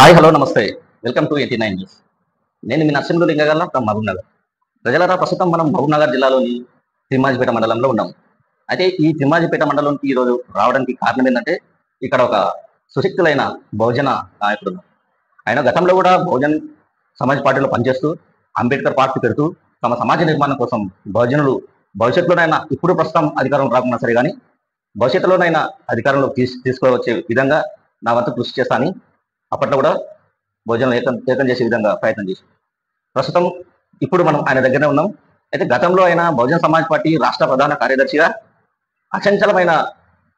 Hi hello నమస్తే welcome to 89 news. నేను మీ Narasimhulu లింగగల్ల from Mahabub Nagar. ప్రజలారా, ప్రస్తుతం మనం మహబూబ్ నగర్ జిల్లాలోని తిమ్మాజిపేట మండలంలో ఉన్నాం. అయితే ఈ తిమ్మాజిపేట మండలంకి ఈరోజు రావడానికి కారణం ఏంటంటే, ఇక్కడ ఒక సుశక్తులైన బహుజన నాయకుడు ఉన్నారు. ఆయన గతంలో కూడా బహుజన్ సమాజ్ పార్టీలో పనిచేస్తూ అంబేద్కర్ పార్టీ పెడుతూ తమ సమాజ నిర్మాణం కోసం బహుజనులు భవిష్యత్తులోనైనా, ఇప్పుడు ప్రస్తుతం అధికారం రాకున్నా సరే కానీ భవిష్యత్తులోనైనా అధికారంలో తీసుకువచ్చే విధంగా నా వంతు కృషి చేస్తానని అప్పట్లో కూడా భోజనం ఏకం చేసే విధంగా ప్రయత్నం చేసి ప్రస్తుతం ఇప్పుడు మనం ఆయన దగ్గరనే ఉన్నాం. అయితే గతంలో ఆయన బహుజన్ సమాజ్ పార్టీ రాష్ట్ర ప్రధాన కార్యదర్శిగా అచంచలమైన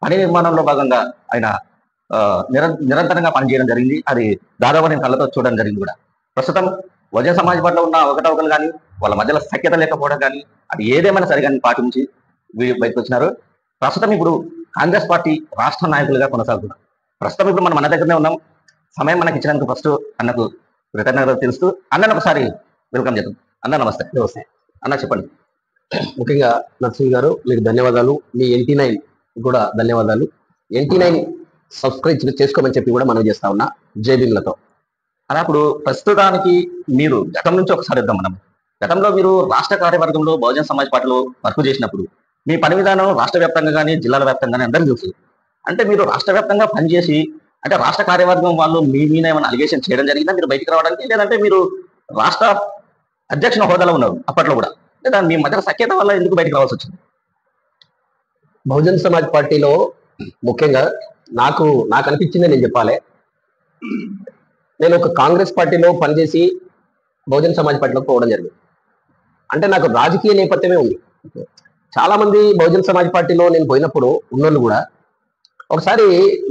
పని నిర్మాణంలో భాగంగా ఆయన నిరంతరంగా పనిచేయడం జరిగింది. అది దాదాపు నేను కళ్ళతో చూడడం జరిగింది కూడా. ప్రస్తుతం బహుజన్ సమాజ్ పార్టీలో ఉన్న ఒకటవకలు కానీ, వాళ్ళ మధ్యలో సఖ్యత లేకపోవడం కానీ, అది ఏదేమైనా సరే కానీ పార్టీ నుంచి బయటకు వచ్చినారు. ప్రస్తుతం ఇప్పుడు కాంగ్రెస్ పార్టీ రాష్ట్ర నాయకులుగా కొనసాగుతున్నారు. ప్రస్తుతం ఇప్పుడు మనం మన దగ్గరనే ఉన్నాం. సమయం మనకి ఇచ్చినందుకు ఫస్ట్ అన్నకు కృతజ్ఞతలు తెలుస్తూ అన్నను ఒకసారి వెల్కమ్ చేద్దాం. అన్న నమస్తే. నమస్తే అన్న చెప్పండి. ముఖ్యంగా నరసింహ్ గారు మీకు ధన్యవాదాలు, మీ 89 కూడా ధన్యవాదాలు. 89 సబ్స్క్రైబ్ చేసుకోమని చెప్పి కూడా మనం చేస్తా ఉన్నా జేబీలతో. అలా ఇప్పుడు ప్రస్తుతానికి మీరు గతం నుంచి ఒకసారి ఇద్దాం. మనం గతంలో మీరు రాష్ట్ర కార్యవర్గంలో బహుజన్ సమాజ్ పార్టీలో వర్క్ చేసినప్పుడు మీ పని విధానం రాష్ట్ర వ్యాప్తంగా కానీ జిల్లాల వ్యాప్తంగా కానీ అందరికీ తెలుసు. అంటే మీరు రాష్ట్ర వ్యాప్తంగా పనిచేసి అంటే రాష్ట్ర కార్యవర్గం వాళ్ళు మీ మీద ఏమైనా అలిగేషన్ చేయడం జరిగిందా మీరు బయటికి రావడానికి? లేదంటే మీరు రాష్ట్ర అధ్యక్షుల హోదాలో ఉన్నారు అప్పట్లో కూడా, లేదా మీ మధ్య సఖ్యత వల్ల ఎందుకు బయటికి రావాల్సి వచ్చింది? బహుజన్ సమాజ్ పార్టీలో ముఖ్యంగా నాకు అనిపించిందే నేను చెప్పాలి. నేను ఒక కాంగ్రెస్ పార్టీలో పనిచేసి బహుజన్ సమాజ్ పార్టీలోకి పోవడం జరిగింది. అంటే నాకు రాజకీయ నేపథ్యమే ఉంది. చాలా మంది బహుజన్ సమాజ్ పార్టీలో నేను పోయినప్పుడు ఉన్నోళ్ళు కూడా ఒకసారి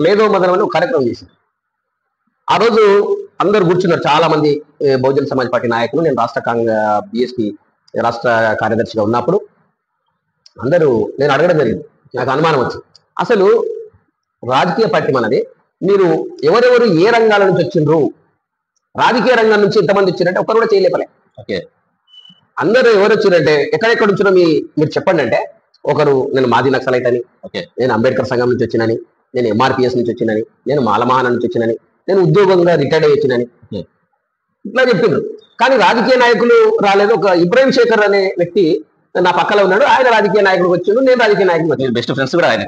మేధో మదనం అని ఒక కార్యక్రమం చేశారు. ఆ రోజు అందరు కూర్చున్నారు, చాలా మంది బహుజన్ సమాజ్ పార్టీ నాయకులు. నేను రాష్ట్ర బీఎస్పీ రాష్ట్ర కార్యదర్శిగా ఉన్నప్పుడు అందరూ నేను అడగడం జరిగింది. నాకు అనుమానం వచ్చింది, అసలు రాజకీయ పార్టీ మనది, మీరు ఎవరెవరు ఏ రంగాల నుంచి వచ్చిండ్రు, రాజకీయ రంగం నుంచి ఎంతమంది వచ్చిందంటే ఒకరు కూడా చేయలేపలే. ఓకే, అందరూ ఎవరు వచ్చిందంటే ఎక్కడెక్కడ వచ్చినా మీరు చెప్పండి అంటే, ఒకరు నేను మాజీ నక్సలైట్ అని, నేను అంబేద్కర్ సంఘం నుంచి వచ్చినని, నేను ఎంఆర్పిఎస్ నుంచి వచ్చినని, నేను మాలమహాన నుంచి వచ్చినని, నేను ఉద్యోగంగా రిటైర్డ్ అయ్యి వచ్చినని ఇట్లా చెప్పిండ్రు. కానీ రాజకీయ నాయకులు రాలేదు. ఒక ఇబ్రాహిం శేఖర్ అనే వ్యక్తి నా పక్కలో ఉన్నాడు, ఆయన రాజకీయ నాయకుడు వచ్చిండు, నేను రాజకీయ నాయకుడు వచ్చాను. బెస్ట్ ఫ్రెండ్స్ కూడా ఆయన,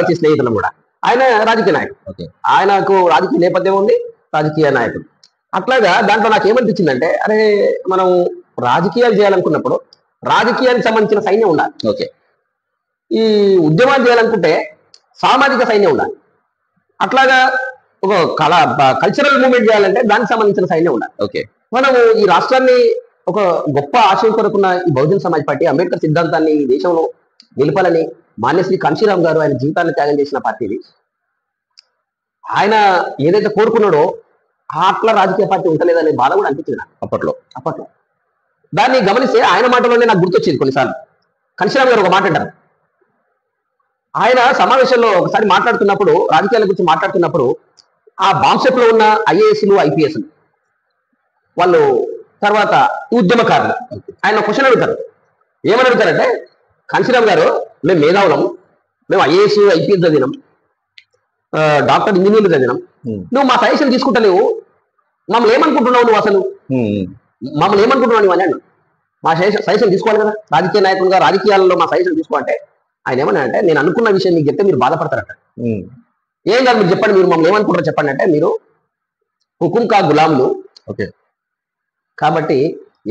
మంచి స్నేహితులు కూడా. ఆయన రాజకీయ నాయకుడు, ఆయనకు రాజకీయ నేపథ్యం ఉంది, రాజకీయ నాయకుడు. అట్లాగా దాంట్లో నాకు ఏమనిపించిందంటే, అరే మనం రాజకీయాలు చేయాలనుకున్నప్పుడు రాజకీయానికి సంబంధించిన సైన్యం ఉండాలి. ఓకే, ఈ ఉద్యమాలు చేయాలనుకుంటే సామాజిక సైన్యం ఉండాలి. అట్లాగా ఒక కల్చరల్ మూవ్మెంట్ చేయాలంటే దానికి సంబంధించిన సైన్యం ఉండాలి. ఓకే, మనము ఈ రాష్ట్రాన్ని ఒక గొప్ప ఆశయం కొరకున్న ఈ బహుజన్ సమాజ్ పార్టీ అంబేద్కర్ సిద్ధాంతాన్ని ఈ దేశంలో నిలపాలని మాన్యశ్రీ కాంశీరామ్ గారు ఆయన జీవితాన్ని త్యాగం చేసిన పార్టీది. ఆయన ఏదైతే కోరుకున్నాడో అట్లా రాజకీయ పార్టీ ఉంటలేదనే బాధ కూడా అనిపించింది నాకు అప్పట్లో. దాన్ని గమనిస్తే ఆయన మాటలోనే నాకు గుర్తొచ్చింది. కొన్నిసార్లు కాంశీరామ్ గారు ఒక మాట అంటారు. ఆయన సమావేశంలో ఒకసారి మాట్లాడుతున్నప్పుడు, రాజకీయాల గురించి మాట్లాడుతున్నప్పుడు, ఆ బాంబ్సెప్ లో ఉన్న ఐఏఎస్లు ఐపీఎస్లు వాళ్ళు తర్వాత ఉద్యమకారులు ఆయన క్వశ్చన్ అడుగుతారు. ఏమని అడుగుతారంటే, కాంశీరామ్ గారు మేము మేధావులం, మేము ఐఏఎస్ ఐపీఎస్ చదివినాం, డాక్టర్ ఇంజనీర్లు చదివినాం, నువ్వు మా సజెషన్ తీసుకుంటలేవు, మమ్మల్ని ఏమనుకుంటున్నావు నువ్వు, అసలు మమ్మల్ని ఏమనుకుంటున్నావు నువ్వు అని అన్నాడు. మా సజెషన్ తీసుకోవాలి కదా, రాజకీయ నాయకులుగా రాజకీయాలలో మా సజెషన్ తీసుకోవాలంటే ఆయన ఏమన్నా అంటే, నేను అనుకున్న విషయం మీకు చెప్తే మీరు బాధపడతారట. ఏం కాదు మీరు చెప్పండి, మీరు మమ్మల్ని ఏమనుకుంటారో చెప్పండి అంటే, మీరు హుకుం కా గులాంలు. ఓకే, కాబట్టి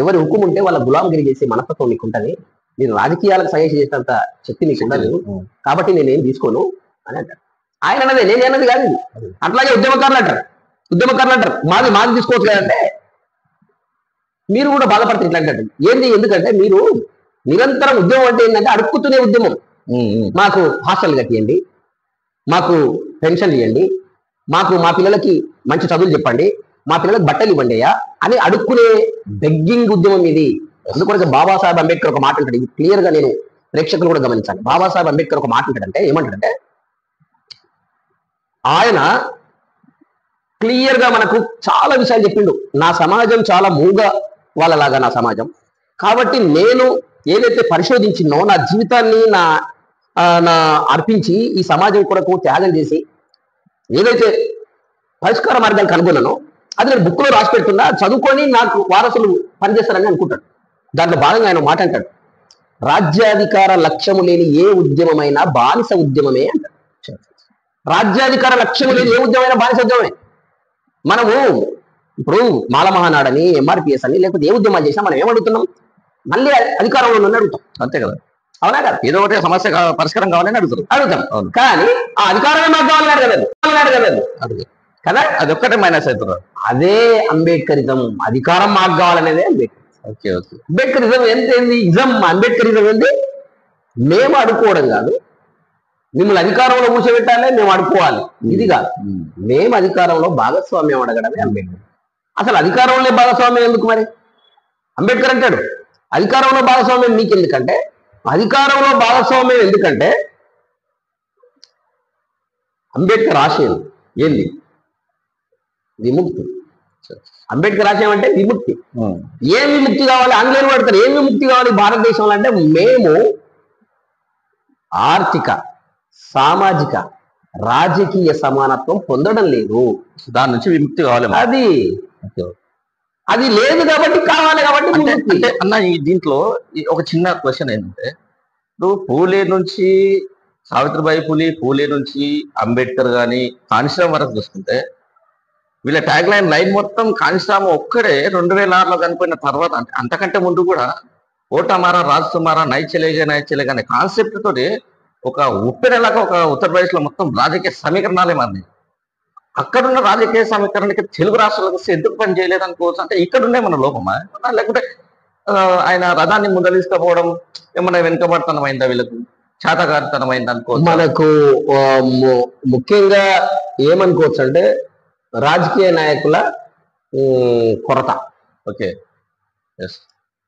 ఎవరి హుకుం ఉంటే వాళ్ళ గులాంగిరి చేసే మనస్తత్వం మీకు ఉంటుంది, మీరు రాజకీయాలకు సజెస్ట్ చేసేంత శక్తి మీకు ఉండదు, కాబట్టి నేనేం తీసుకోను అని అంటారు. ఆయన అన్నదే, నేనేనది కాదు. అట్లాగే ఉద్యమకారులు అంటారు మాది తీసుకోవచ్చు కదంటే, మీరు కూడా బాధపడతారు ఇట్లా అంటారు. ఎందుకంటే మీరు నిరంతరం ఉద్యమం అంటే ఏంటంటే అడుక్కుతునే ఉద్యమం. మాకు హాస్టల్ కట్టియండి, మాకు పెన్షన్ ఇవ్వండి, మాకు మా పిల్లలకి మంచి చదువులు చెప్పండి, మా పిల్లలకు బట్టలు ఇవ్వండి అయ్యా అని అడుక్కునే బెగ్గింగ్ ఉద్యమం ఇది. అందుకొరకు బాబాసాహెబ్ అంబేద్కర్ ఒక మాట అంటాడు, ఇది క్లియర్ గా నేను ప్రేక్షకులు కూడా గమనించాలి. బాబాసాహెబ్ అంబేద్కర్ ఒక మాట అంటాడంటే, ఏమంటాడంటే, ఆయన క్లియర్ గా మనకు చాలా విషయాలు చెప్పిండు. నా సమాజం చాలా మూగ వాళ్ళలాగా నా సమాజం, కాబట్టి నేను ఏదైతే పరిశోధించినో నా జీవితాన్ని నా అర్పించి ఈ సమాజం కొరకు త్యాగం చేసి ఏదైతే పరిష్కార మార్గాలు కనుగొన్నానో అది నేను బుక్ లో రాసి పెడుతున్నా, చదువుకొని నాకు వారసులు పనిచేస్తారని అనుకుంటాడు. దాంట్లో భాగంగా ఆయన మాట అంటాడు, రాజ్యాధికార లక్ష్యము లేని ఏ ఉద్యమమైనా బానిస ఉద్యమమే అంటాడు. రాజ్యాధికార లక్ష్యము లేని ఏ ఉద్యమైనా బానిస ఉద్యమమే. మనము ఇప్పుడు మాల మహానాడని, ఎంఆర్పిఎస్ అని, లేకపోతే ఏ ఉద్యమాలు చేసినా మనం ఏమడుగుతున్నాం? మళ్ళీ అధికారంలో అడుగుతాం, అంతే కదా. అవునా కదా? ఏదో ఒకటి సమస్య పరిష్కారం కావాలని అడుగుతాం. కానీ ఆ అధికారమే మాకు కావాలని అడగలేదు కదా. అది ఒక్కటే మైనస్ అవుతున్నారు. అదే అంబేద్కరిజం. అధికారం మాకు కావాలనేదే అంబేద్కర్. ఓకే. అంబేద్కరిజం ఏంటి? ఇజం అంబేద్కరిజం ఏంటి? మేము అడుక్కోవడం కాదు, మిమ్మల్ని అధికారంలో కూర్చోబెట్టాలి, మేము అడుక్కోవాలి, ఇది కాదు. మేము అధికారంలో భాగస్వామ్యం అడగడమే అంబేద్కర్. అసలు అధికారంలో భాగస్వామ్యం ఎందుకు మరి? అంబేద్కర్ అంటాడు అధికారంలో భాగస్వామ్యం మీకు ఎందుకంటే, అధికారంలో భాగస్వామ్యం ఎందుకంటే అంబేద్కర్ ఆశయం ఏంది? విముక్తి. అంబేద్కర్ ఆశయం అంటే విముక్తి. ఏం విముక్తి కావాలి? ఆంగ్లేయులు పడతారు, ఏం విముక్తి కావాలి భారతదేశంలో అంటే, మేము ఆర్థిక, సామాజిక, రాజకీయ సమానత్వం పొందడం లేదు, దాని నుంచి విముక్తి కావాలి. అది లేదు కాబట్టి కావాలి కాబట్టి. అంటే అన్న, దీంట్లో ఒక చిన్న క్వశ్చన్ ఏంటంటే, ఇప్పుడు పూలే నుంచి సావిత్రిబాయి పూలే నుంచి అంబేద్కర్ కానీ కాన్షిరామ్ వరకు చూసుకుంటే, వీళ్ళ ట్యాగ్ లైన్ మొత్తం కాన్షిరామ్ ఒక్కడే 2006లో చనిపోయిన తర్వాత, అంతకంటే ముందు కూడా ఓటమారా రాజకుమారా నైచెలేగా అనే కాన్సెప్ట్ తోటి ఒక ఉప్పెనలాగా ఒక ఉత్తరప్రదేశ్ లో మొత్తం రాజకీయ సమీకరణాలే మారినాయి. అక్కడున్న రాజకీయ సమీకరణకి తెలుగు రాష్ట్రాలకు ఎందుకు పని చేయలేదు అనుకోవచ్చు. అంటే ఇక్కడుండే మన లోపమా, లేకుంటే ఆయన రథాన్ని ముందలిస్తపోవడం ఏమన్నా వెనుకబడతనమైందా, వీళ్ళకు చేతగారితనమైంది అనుకోవచ్చు? మనకు ముఖ్యంగా ఏమనుకోవచ్చు అంటే, రాజకీయ నాయకుల కొరత. ఓకే.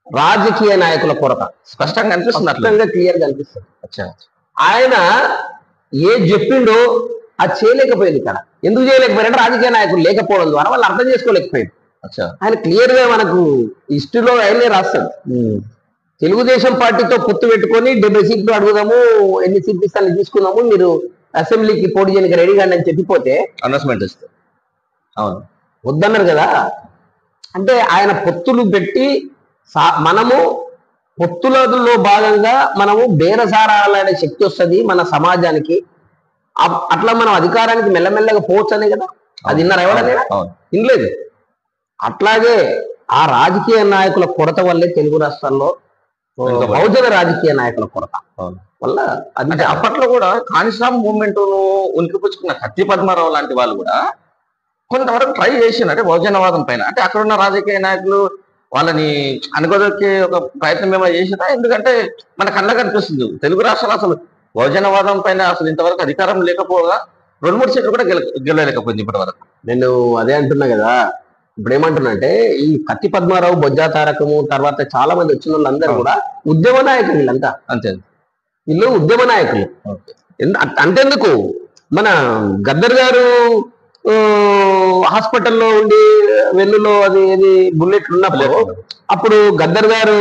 రాజకీయ నాయకుల కొరత స్పష్టంగా అనిపిస్తుంది, క్లియర్ గా అనిపిస్తుంది. ఆయన ఏది చెప్పిండో అది చేయలేకపోయింది. ఇక్కడ ఎందుకు చేయలేకపోయారంటే, రాజకీయ నాయకులు లేకపోవడం ద్వారా వాళ్ళు అర్థం చేసుకోలేకపోయాడు. ఆయన క్లియర్ గా మనకు హిస్టరీలో ఆయనే రాస్తాడు, తెలుగుదేశం పార్టీతో పొత్తు పెట్టుకొని 70 సీట్లు అడుగుదాము, ఎన్ని సీట్లు ఇస్తాను తీసుకుందాము, మీరు అసెంబ్లీకి పోటీ చేయడానికి రెడీగా అని చెప్పిపోతే అనౌన్స్మెంట్ ఇస్తారు. అవును, వద్దన్నారు కదా. అంటే ఆయన పొత్తులు పెట్టి, మనము పొత్తులలో భాగంగా మనము బేరసారాలనే శక్తి వస్తుంది మన సమాజానికి, అట్లా మనం అధికారానికి మెల్లమెల్లగా పోవచ్చు అనే కదా. అది విన్నారు ఎవడనే వినలేదు. అట్లాగే ఆ రాజకీయ నాయకుల కొరత వల్లే తెలుగు రాష్ట్రాల్లో బహుజన రాజకీయ నాయకుల కొరత వల్ల అంటే అప్పట్లో కూడా కాన్షిరామ్ మూవ్మెంట్ ఉనికిపుచ్చుకున్న కత్తి పద్మారావు లాంటి వాళ్ళు కూడా కొంతవరకు ట్రై చేసినారు బహుజనవాదం పైన. అంటే అక్కడ ఉన్న రాజకీయ నాయకులు వాళ్ళని అనుకోదొక్కే ఒక ప్రయత్నం ఏమో చేసినా, ఎందుకంటే మన కళ్ళకు కనిపిస్తుంది తెలుగు రాష్ట్రాలు అసలు బహుజనవాదం పైన అసలు ఇంతవరకు అధికారం లేకపోగా 2-3 సీట్లు కూడా గెలవలేకపోయింది ఇప్పటి వరకు. నేను అదే అంటున్నా కదా. ఇప్పుడు ఏమంటున్నా అంటే, ఈ కత్తి పద్మారావు, బొజ్జా తారకము తర్వాత చాలా మంది వచ్చిన వాళ్ళందరూ కూడా ఉద్యమ నాయకులు. వీళ్ళంతా అంతే, వీళ్ళు ఉద్యమ నాయకులు. అంతెందుకు, మన గద్దర్ గారు హాస్పిటల్లో ఉండి వెన్నులో అది ఏది బుల్లెట్లు ఉన్నప్పుడు, అప్పుడు గద్దర్ గారు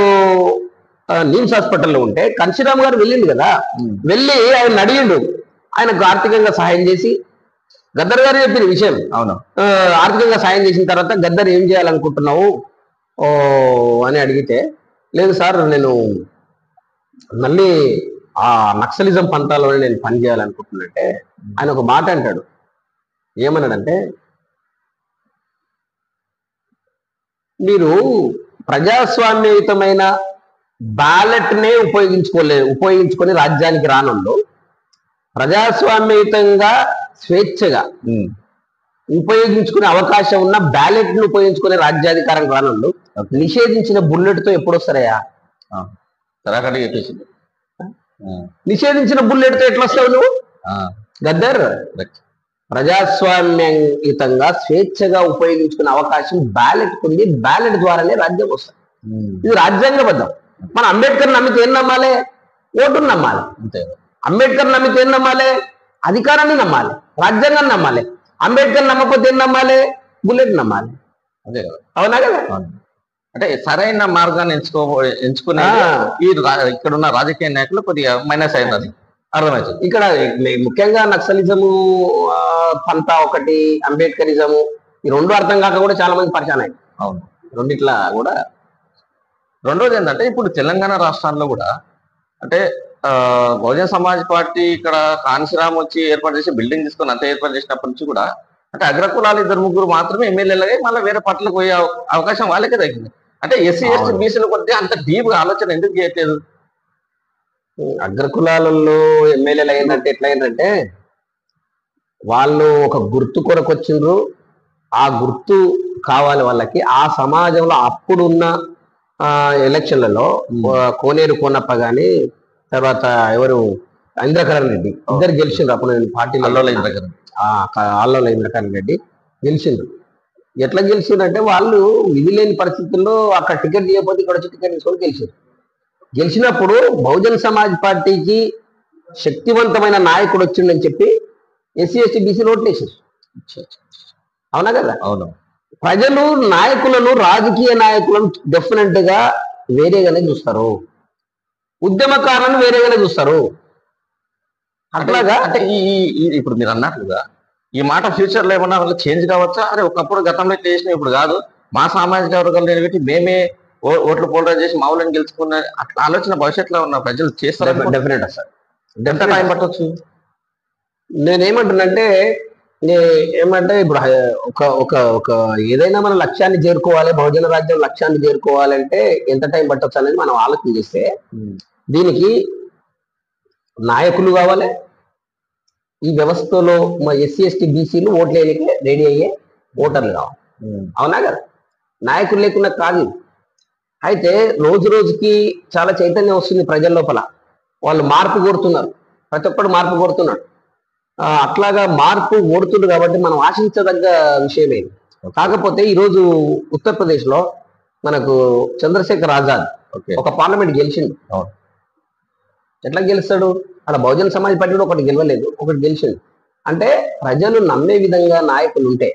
నిమ్స్ హాస్పిటల్లో ఉంటే కాన్షీరామ్ గారు వెళ్ళిండు కదా. వెళ్ళి ఆయన అడిగిండు, ఆయనకు ఆర్థికంగా సహాయం చేసి, గద్దర్ గారు చెప్పిన విషయం. అవును, ఆర్థికంగా సాయం చేసిన తర్వాత గద్దర్ ఏం చేయాలనుకుంటున్నావు అని అడిగితే, లేదు సార్, నేను మళ్ళీ ఆ నక్సలిజం పంతాలోనే నేను పని చేయాలనుకుంటున్నట్టే ఆయన ఒక మాట అంటాడు. ఏమన్నాడంటే, మీరు ప్రజాస్వామ్యయుతమైన బ్యాలెట్నే ఉపయోగించుకొని రాజ్యానికి రానుండు, ప్రజాస్వామ్యయుతంగా స్వేచ్ఛగా ఉపయోగించుకునే అవకాశం ఉన్న బ్యాలెట్ ను ఉపయోగించుకునే రాజ్యాధికారం రానుండు, నిషేధించిన బుల్లెట్ తో ఎప్పుడు వస్తారయ్యా? నిషేధించిన బుల్లెట్ తో ఎట్లా వస్తావు నువ్వు? గద్దర్ ప్రజాస్వామ్యయుతంగా స్వేచ్ఛగా ఉపయోగించుకునే అవకాశం బ్యాలెట్ ఉంది, బ్యాలెట్ ద్వారానే రాజ్యం వస్తుంది. ఇది రాజ్యాంగబద్ధం. మన అంబేద్కర్ నమ్మితే ఏం నమ్మాలి? ఓటును నమ్మాలి. అంతే. అంబేద్కర్ నమ్మితే ఏం నమ్మాలి? అధికారాన్ని నమ్మాలి, రాజ్యాంగాన్ని నమ్మాలి. అంబేద్కర్ నమ్మకపోతే ఏం నమ్మాలి? బుల్లెట్ నమ్మాలి. అదే కదా, అవునా కదా? అంటే సరైన మార్గాన్ని ఎంచుకునే ఇక్కడ ఉన్న రాజకీయ నాయకులు కొద్దిగా మైనస్ అయినది అర్థమవుతుంది. ఇక్కడ ముఖ్యంగా నక్సలిజము పంతా ఒకటి, అంబేద్కరిజము ఈ రెండు అర్థం కాక కూడా చాలా మంది పరిచయం అయ్యారు. అవును. రెండిట్లా కూడా. రెండోది ఏంటంటే ఇప్పుడు తెలంగాణ రాష్ట్రాల్లో కూడా అంటే బహుజన సమాజ్ పార్టీ ఇక్కడ కాంశీరామ్ వచ్చి ఏర్పాటు చేసి బిల్డింగ్ తీసుకొని అంతా ఏర్పాటు చేసినప్పటి నుంచి కూడా అంటే అగ్రకులాలు 2-3 మాత్రమే ఎమ్మెల్యేలుగా మళ్ళీ వేరే పార్టీలకు పోయే అవకాశం వాళ్ళకే తగ్గింది. అంటే ఎస్సీ ఎస్టీ బీసీల కొద్ది అంత డీప్ గా ఆలోచన ఎందుకు చేయట్లేదు? అగ్రకులాలలో ఎమ్మెల్యేలు అయిందంటే ఎట్లా అయిందంటే వాళ్ళు ఒక గుర్తు కొరకు వచ్చిండ్రు. ఆ గుర్తు కావాలి వాళ్ళకి. ఆ సమాజంలో అప్పుడున్న ఎలక్షన్లలో కోనేరు కోనప్ప గాని, తర్వాత ఎవరు ఇంద్రకరణ్ రెడ్డి ఇద్దరు గెలిచిండ్రు. అప్పుడు నేను పార్టీలో ఆళ్ళలో ఇంద్రకరణ్ రెడ్డి గెలిచిండ్రు. ఎట్లా గెలిచిండ్రంటే వాళ్ళు విధి లేని పరిస్థితుల్లో అక్కడ టికెట్ చేయకపోతే ఇక్కడ వచ్చి టికెట్ తీసుకొని గెలిచారు. గెలిచినప్పుడు బహుజన్ సమాజ్ పార్టీకి శక్తివంతమైన నాయకుడు వచ్చిండని చెప్పి ఎస్సీ ఎస్టీ బీసీలు ఓట్లేసారు. అవునా కదా? అవును. ప్రజలు నాయకులను, రాజకీయ నాయకులను డెఫినెట్ గా వేరేగానే చూస్తారు, ఉద్యమకారులను వేరేగానే చూస్తారు. అట్లాగా అంటే ఇప్పుడు మీరు అన్నట్లుగా ఈ మాట ఫ్యూచర్ లో ఏమన్నా వాళ్ళు చేంజ్ కావచ్చా? అరే ఒకప్పుడు గతంలో చేసిన ఇప్పుడు కాదు, మా సామాజిక వర్గాలు పెట్టి మేమే ఓట్లు పోలరైజ్ చేసి మావులను గెలుచుకున్న అట్లా ఆలోచన భవిష్యత్తులో ఉన్న ప్రజలు చేస్తారు. Definite sir. ఎంత టైం పట్టవచ్చు? నేనేమంటున్నంటే ఏమంటే ఇప్పుడు ఒక ఒక ఒక ఏదైనా మన లక్ష్యాన్ని చేరుకోవాలి, బహుజన రాజ్యం లక్ష్యాన్ని చేరుకోవాలంటే ఎంత టైం పట్టవచ్చు అనేది మనం ఆలోచన చేస్తే దీనికి నాయకులు కావాలి. ఈ వ్యవస్థలో మా ఎస్సీ ఎస్టీ బీసీలు ఓట్లు వేయడానికి రెడీ అయ్యే ఓటర్లు కావాలి. అవునా కదా? నాయకులు లేకుండా కాదు. అయితే రోజు రోజుకి చాలా చైతన్యం వస్తుంది ప్రజల లోపల. వాళ్ళు మార్పు కోరుతున్నారు, ప్రతి ఒక్కడు మార్పు కోరుతున్నాడు. అట్లాగా మార్పు ఓడుతుంది కాబట్టి మనం ఆశించదగ్గ విషయమే. కాకపోతే ఈరోజు ఉత్తరప్రదేశ్ లో మనకు చంద్రశేఖర్ ఆజాద్ ఒక పార్లమెంట్ గెలిచిండు. ఎట్లా గెలుస్తాడు? అక్కడ బహుజన సమాజ్ పార్టీ కూడా ఒకటి గెలవలేదు, ఒకటి గెలిచిండు. అంటే ప్రజలు నమ్మే విధంగా నాయకులు ఉంటే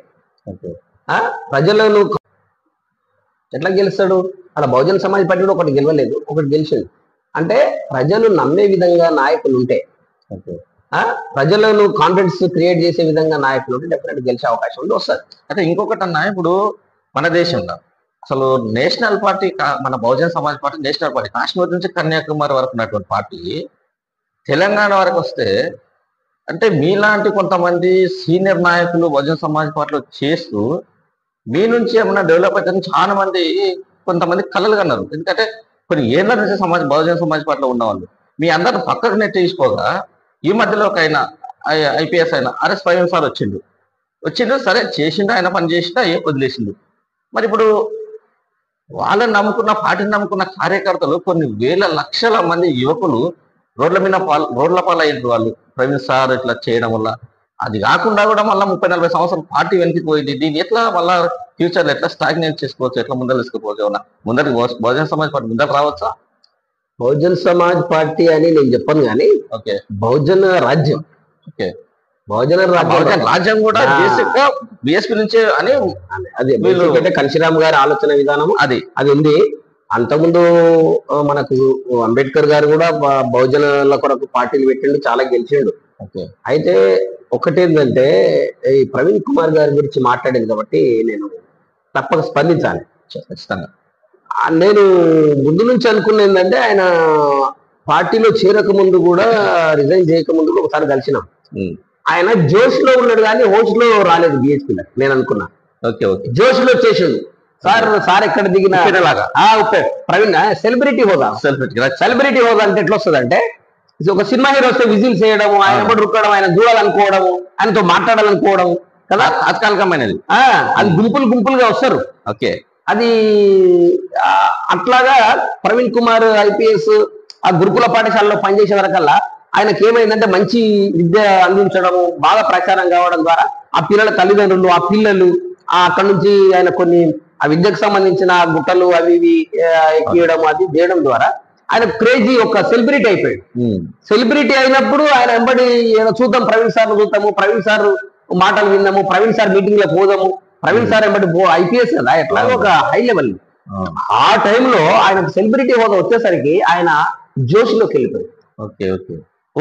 ప్రజలను ఎట్లా గెలుస్తాడు? అక్కడ బహుజన సమాజ్ పార్టీ కూడా ఒకటి గెలవలేదు, ఒకటి గెలిచిండు. అంటే ప్రజలు నమ్మే విధంగా నాయకులు ఉంటే, ప్రజలను కాన్ఫిడెన్స్ క్రియేట్ చేసే విధంగా నాయకులు ఉంటే డెఫినెట్ గెలిచే అవకాశం ఉంది, వస్తుంది. అయితే ఇంకొకటి అన్నా, ఇప్పుడు మన దేశంలో అసలు నేషనల్ పార్టీ మన Bahujan Samaj party national party, Kashmir నుంచి కన్యాకుమారి వరకు ఉన్నటువంటి పార్టీ తెలంగాణ వరకు వస్తే అంటే మీలాంటి కొంతమంది సీనియర్ నాయకులు బహుజన సమాజ్ పార్టీలో చేస్తూ మీ నుంచి ఏమన్నా డెవలప్ అవుతుందని చాలా మంది కొంతమంది కలలు కన్నారు. ఎందుకంటే కొన్ని ఏళ్ళ నుంచి బహుజన సమాజ్ పార్టీలో ఉన్నవాళ్ళు మీ అందరిని పక్కకు నెట్టేసుకోగా ఈ మధ్యలో ఒక ఆయన ఐపీఎస్ అయినా అరెస్ట్ స్వయం సార్ వచ్చిండు, సరే చేసిండు, ఆయన పని చేసిండు, వదిలేసిండు. మరి ఇప్పుడు వాళ్ళని నమ్ముకున్న పార్టీని నమ్ముకున్న కార్యకర్తలు కొన్ని వేల లక్షల మంది యువకులు రోడ్ల పాలయ్యారు. వాళ్ళు ప్రవీణ్ సార్ ఇట్లా చేయడం వల్ల అది కాకుండా కూడా మళ్ళీ 30-40 సంవత్సరాలు పార్టీ వెనక్కి పోయింది. దీన్ని ఎట్లా మళ్ళా ఫ్యూచర్ ఎట్లా స్టాగ్నేట్ చేసుకోవచ్చు, ఎట్లా ముందర తీసుకుపోవచ్చు? ఏమన్నా ముందరికి బహుజన సమాజ్ పార్టీ ముందర రావచ్చా? బహుజన సమాజ్ పార్టీ అని నేను చెప్పను కానీ బహుజన రాజ్యం, బహుజన రాజ్యం కూడా బీఎస్పీ నుంచే అని అది కాంశీరామ్ గారి ఆలోచన విధానం అది ఉంది. అంతకుముందు మనకు అంబేద్కర్ గారు కూడా బహుజనుల కొరకు పార్టీలు పెట్టిండు, చాలా గెలిచిండు. అయితే ఒకటేంటంటే ఈ ప్రవీణ్ కుమార్ గారి గురించి మాట్లాడింది కాబట్టి నేను తప్పక స్పందించాలి ఖచ్చితంగా. నేను ముందు నుంచి అనుకున్న ఏంటంటే ఆయన పార్టీలో చేరక ముందు కూడా, రిజైన్ చేయక ముందు కూడా ఒకసారి కలిసినాం. ఆయన జోష్ లో ఉన్నాడు కానీ హోష్ లో రాలేదు బీఎస్పీలో. నేను అనుకున్నా జోష్ లో చేసిండు. సార్ ఎక్కడ దిగినా ప్రవీణ్ సెలబ్రిటీ హోదా అంటే ఎట్లా వస్తుంది అంటే, ఒక సినిమా హీరో వస్తే విజిల్స్ చేయడము, ఆయన కూడా రుక్కడం, ఆయన చూడాలనుకోవడము, ఆయనతో మాట్లాడాలనుకోవడం కదా, తాత్కాలికమైనది. అది గుంపులుగా వస్తారు. అది అట్లాగా ప్రవీణ్ కుమార్ ఐపీఎస్ ఆ గురుకుల పాఠశాలలో పనిచేసే వరకల్లా ఆయనకి ఏమైందంటే మంచి విద్య అందించడము, బాగా ప్రచారం కావడం ద్వారా ఆ పిల్లల తల్లిదండ్రులు, ఆ పిల్లలు అక్కడ నుంచి ఆయన కొన్ని ఆ విద్యకు సంబంధించిన గుట్టలు అవి ఇవి ఎక్కియడం, అది చేయడం ద్వారా ఆయన క్రేజీ ఒక సెలబ్రిటీ అయిపోయాడు. సెలబ్రిటీ అయినప్పుడు ఆయన వెంబడి చూద్దాం, ప్రవీణ్ సార్ చూద్దాము, ప్రవీణ్ సార్ మాటలు విన్నాము, ప్రవీణ్ సార్ మీటింగ్ లో పోదాము, ప్రవీణ్ సార్ వెంబడి ఐపీఎస్ కదా ఎట్లాగో ఒక హై లెవెల్. ఆ టైంలో ఆయన సెలబ్రిటీ హోదా వచ్చేసరికి ఆయన జోష్లోకి వెళ్ళిపోయాడు.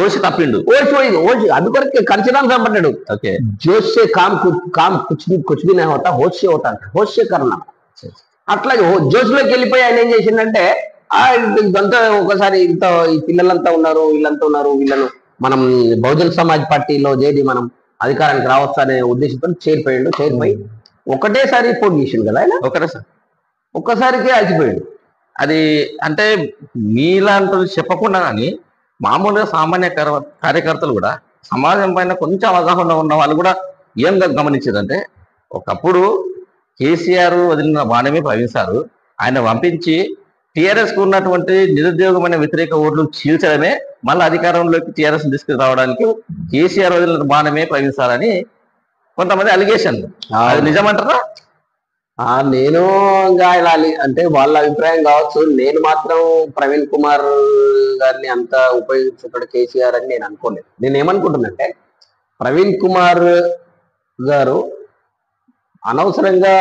ఓసి తప్పిండు. ఓడిపోయింది ఓడి అందుకొరకే కంచరాం సంపడ్డాడు. ఓకే. జోష్ సే కామ్ కుచ్ భీ నహీ హోతా హోష్ సే హోతా అంటాడు. హోష్ సే కర్నా. అట్లాగే జోష్లోకి వెళ్ళిపోయి ఆయన ఏం చేసిందంటే ఇదంతా ఒకసారి ఇంత ఈ పిల్లలంతా ఉన్నారు వీళ్ళంతా ఉన్నారు వీళ్ళను మనం బహుజన్ సమాజ్ పార్టీలో చేరి మనం అధికారానికి రావచ్చు అనే ఉద్దేశంతో చేరిపోయి ఒకటేసారి పోటీ చేసిండు కదా ఆయన. ఒకటేసారి ఒక్కసారికి ఆగిపోయాడు. అది అంటే మీలాంటి చెప్పకుండా కానీ మామూలుగా సామాన్య కార్యకర్తలు కూడా సమాజం పైన కొంచెం అవగాహన ఉన్న వాళ్ళు కూడా ఏం గమనించారంటే ఒకప్పుడు కేసీఆర్ వదిలిన బాణమే ప్రవహించారు. ఆయన పంపించి టీఆర్ఎస్ కు ఉన్నటువంటి నిరుద్యోగమైన వ్యతిరేక ఓట్లు చీల్చడమే మళ్ళీ అధికారంలోకి టీఆర్ఎస్ తీసుకురావడానికి కేసీఆర్ వదిలిన బాణమే ప్రవహించాలని కొంతమంది అలిగేషన్. అది నిజమంటారా? నేను ఇంకా ఇలా అంటే వాళ్ళ అభిప్రాయం కావచ్చు. నేను మాత్రం ప్రవీణ్ కుమార్ గారిని అంత ఉపయోగించుకుంటాడు కేసీఆర్ అని నేను అనుకోలేదు. నేను ఏమనుకుంటున్నానంటే ప్రవీణ్ కుమార్ గారు అనవసరంగా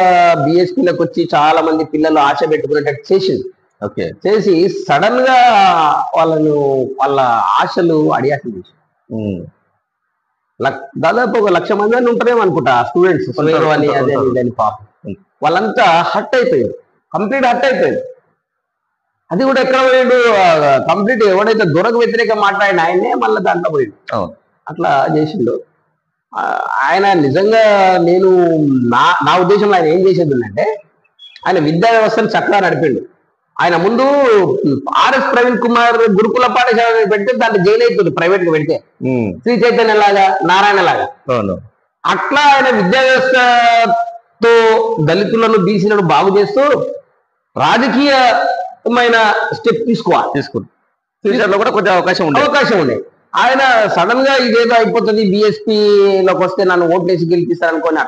బిఎస్పీలకు వచ్చి చాలా మంది పిల్లలు ఆశ పెట్టుకునేటట్టు చేసింది. ఓకే. చేసి సడన్ గా వాళ్ళ ఆశలు అడియాసం చేసి దాదాపు 1,00,000 మంది అని ఉంటారేమో అనుకుంటా స్టూడెంట్స్ అని అదే ఇదని పాపం వాళ్ళంతా హర్ట్ అయిపోయారు. కంప్లీట్ హర్ట్ అయిపోయారు. అది కూడా ఎక్కడ పోయాడు కంప్లీట్ ఎవడైతే దొరకు వ్యతిరేకంగా మాట్లాడిన ఆయనే మళ్ళీ దాంట్లో పోయాడు. అట్లా చేసిండు ఆయన. నిజంగా నేను నా ఉద్దేశంలో ఆయన ఏం చేసేది అంటే ఆయన విద్యా వ్యవస్థను చక్కగా నడిపిండు. ఆయన ముందు ఆర్ఎస్ ప్రవీణ్ కుమార్ గురుకుల పాఠశాల పెడితే దాన్ని జైలు అవుతుంది ప్రైవేట్ గా పెడితే శ్రీ చైతన్య లాగా నారాయణ లాగా. అట్లా ఆయన విద్యా వ్యవస్థతో దళితులను బీసీలను బాగు చేస్తూ రాజకీయమైన స్టెప్ ఫ్యూచర్ లో కూడా కొంచెం అవకాశం ఉండే. ఆయన సడన్ గా ఇదేదో అయిపోతుంది బిఎస్పీలోకి వస్తే నన్ను ఓట్లేసి గెలిపిస్తారనుకోని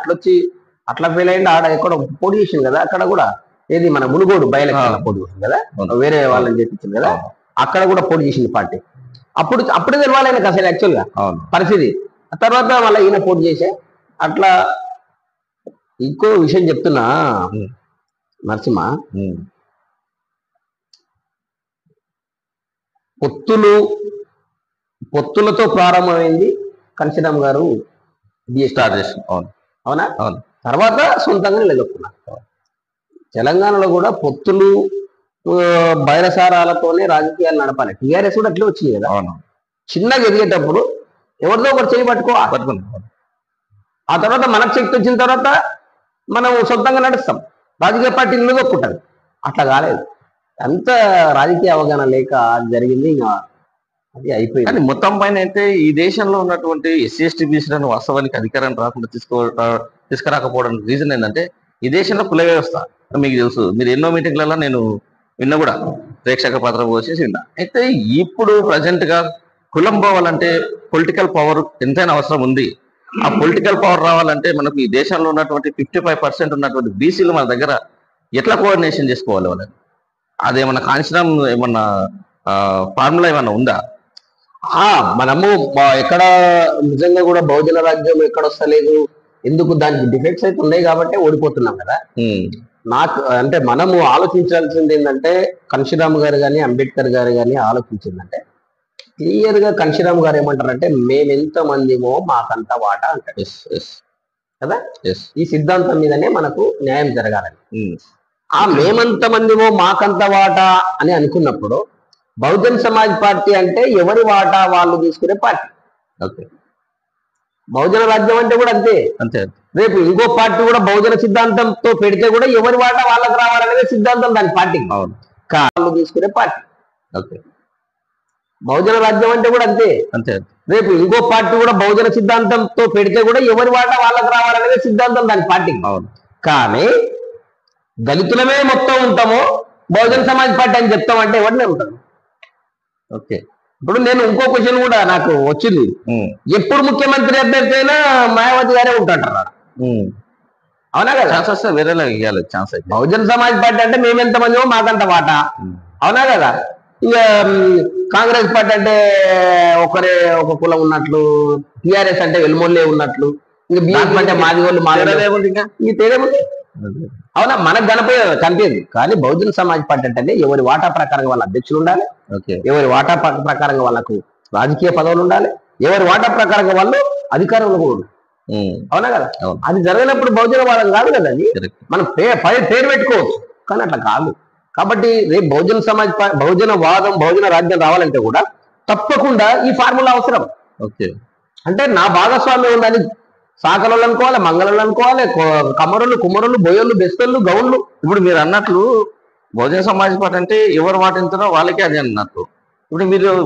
అట్లా ఫెయిల్ అయ్యింది. ఆడ ఎక్కడ పోటీ చేసింది కదా అక్కడ కూడా ఏది మన మునుగోడు బయలుదేరి పోటీ చేసింది కదా వేరే వాళ్ళని చేపించింది కదా అక్కడ కూడా పోటీ చేసింది పార్టీ. అప్పుడే తెలవాలి ఆయనకు అసలు యాక్చువల్ గా పరిస్థితి. తర్వాత మళ్ళీ ఈయన పోటీ చేసే అట్లా. ఇంకో విషయం చెప్తున్నా నరసింహ, పొత్తులతో ప్రారంభమైంది కన్సీరామ్ గారు స్టార్ట్ చేసిన. అవునా? తర్వాత సొంతంగా నిలదొక్కున్నారు. తెలంగాణలో కూడా పొత్తులు బైరసారాలతోనే రాజకీయాలు నడపాలి. టీఆర్ఎస్ కూడా అట్లే వచ్చింది కదా. చిన్నగా ఎదిగేటప్పుడు ఎవరిదో ఒకటి చేయి పట్టుకున్నాం. ఆ తర్వాత మనకు శక్తి వచ్చిన తర్వాత మనం సొంతంగా నడుస్తాం. రాజకీయ పార్టీ నిలదొక్కుంటారు. అట్లా కాలేదు. అంత రాజకీయ అవగాహన లేక జరిగింది. ఇంకా అది అయిపోయింది. కానీ మొత్తం పైన అయితే ఈ దేశంలో ఉన్నటువంటి ఎస్సీ బీసీలను వాస్తవానికి అధికారాన్ని రాకుండా తీసుకురాకపోవడానికి రీజన్ ఏంటంటే ఈ దేశంలో కుల వ్యవస్థ. మీకు తెలుసు, మీరు ఎన్నో మీటింగ్లలో నేను విన్నా కూడా ప్రేక్షక పాత్ర పోసేసి విన్నా. అయితే ఇప్పుడు ప్రజెంట్ గా కులం పోవాలంటే పొలిటికల్ పవర్ ఎంతైనా అవసరం ఉంది. ఆ పొలిటికల్ పవర్ రావాలంటే మనకు ఈ దేశంలో ఉన్నటువంటి 55% ఉన్నటువంటి బీసీలు మన దగ్గర ఎట్లా కోఆర్డినేషన్ చేసుకోవాలి వాళ్ళని? అదేమన్నా కాన్సరం ఏమన్నా ఫార్ములా ఏమన్నా ఉందా? మనము ఎక్కడ నిజంగా కూడా బహుజన రాజ్యం ఎక్కడ వస్తలేదు, ఎందుకు దానికి డిఫెక్ట్స్ అయితే ఉన్నాయి కాబట్టి ఓడిపోతున్నాం కదా. నాకు అంటే మనము ఆలోచించాల్సింది ఏంటంటే కన్షీరామ్ గారు కానీ అంబేద్కర్ గారు కానీ ఆలోచించిందంటే క్లియర్ గా కన్షీరామ్ గారు ఏమంటారంటే మేమెంత మందిమో మాకంత వాటా అంటారు కదా. ఈ సిద్ధాంతం మీదనే మనకు న్యాయం జరగాలని. ఆ మేమంత మందిమో మాకంత వాటా అని అనుకున్నప్పుడు బహుజన్ సమాజ్ పార్టీ అంటే ఎవరి వాటా వాళ్ళు తీసుకునే పార్టీ. ఓకే. బహుజన రాజ్యం అంటే కూడా అంతే. రేపు ఇంకో పార్టీ కూడా బహుజన సిద్ధాంతంతో పెడితే కూడా ఎవరి వాటా వాళ్ళకి రావాలనేది సిద్ధాంతం దాని పార్టీ వాళ్ళు తీసుకునే పార్టీ. ఓకే. బహుజన రాజ్యం అంటే కూడా అంతే. రేపు ఇంకో పార్టీ కూడా బహుజన సిద్ధాంతంతో పెడితే కూడా ఎవరి వాటా వాళ్ళకి రావాలనేది సిద్ధాంతం దాని పార్టీ. కానీ దళితులమే మొత్తం ఉంటామో బహుజన సమాజ్ పార్టీ అని చెప్తామంటే ఎవరినే ఉంటారు. ఓకే. ఇప్పుడు నేను ఇంకో క్వశ్చన్ కూడా నాకు వచ్చింది. ఎప్పుడు ముఖ్యమంత్రి అభ్యర్థి అయినా మాయావతి గారే ఉంటాంటారు. అవునా కదా? వేరేలా ఇవ్వాలి ఛాన్స్ అయితే. బహుజన్ సమాజ్ పార్టీ అంటే మేమెంత మందిమో మాకంత వాటా. అవునా కదా? ఇక కాంగ్రెస్ పార్టీ అంటే ఒకరే ఒక కులం ఉన్నట్లు, టిఆర్ఎస్ అంటే వెలుమొల్లే ఉన్నట్లు, ఇంకా బీజేపీ అంటే మాది వాళ్ళు ఈ తేడా ఉంది. అవునా? మనకు కనిపించదు. కానీ బహుజన సమాజ్ పార్టీ అంటే ఎవరి వాటా ప్రకారంగా వాళ్ళ అధ్యక్షులు ఉండాలి, ఎవరి వాటా ప్రకారంగా వాళ్ళకు రాజకీయ పదవులు ఉండాలి, ఎవరి వాటా ప్రకారంగా వాళ్ళు అధికారంలో కూడా ఉండాలి. అవునా కదా? అది జరగనప్పుడు బహుజనవాదం కాదు కదా. అది మనం పేరు పెట్టుకోవచ్చు, కానీ అట్లా కాదు. కాబట్టి రేపు బహుజన వాదం, బహుజన రాజ్యం రావాలంటే కూడా తప్పకుండా ఈ ఫార్ములా అవసరం. ఓకే, అంటే నా భాగస్వామ్యం ఉందని సాకలు అనుకోవాలి, మంగళలు అనుకోవాలి, కమరులు, కుమరులు, బొయ్యలు, బెస్తళ్ళు, గౌన్లు. ఇప్పుడు మీరు అన్నట్లు బహుజన సమాజ్ పార్టీ అంటే ఎవరు పాటించారో వాళ్ళకే అది అన్నట్టు. ఇప్పుడు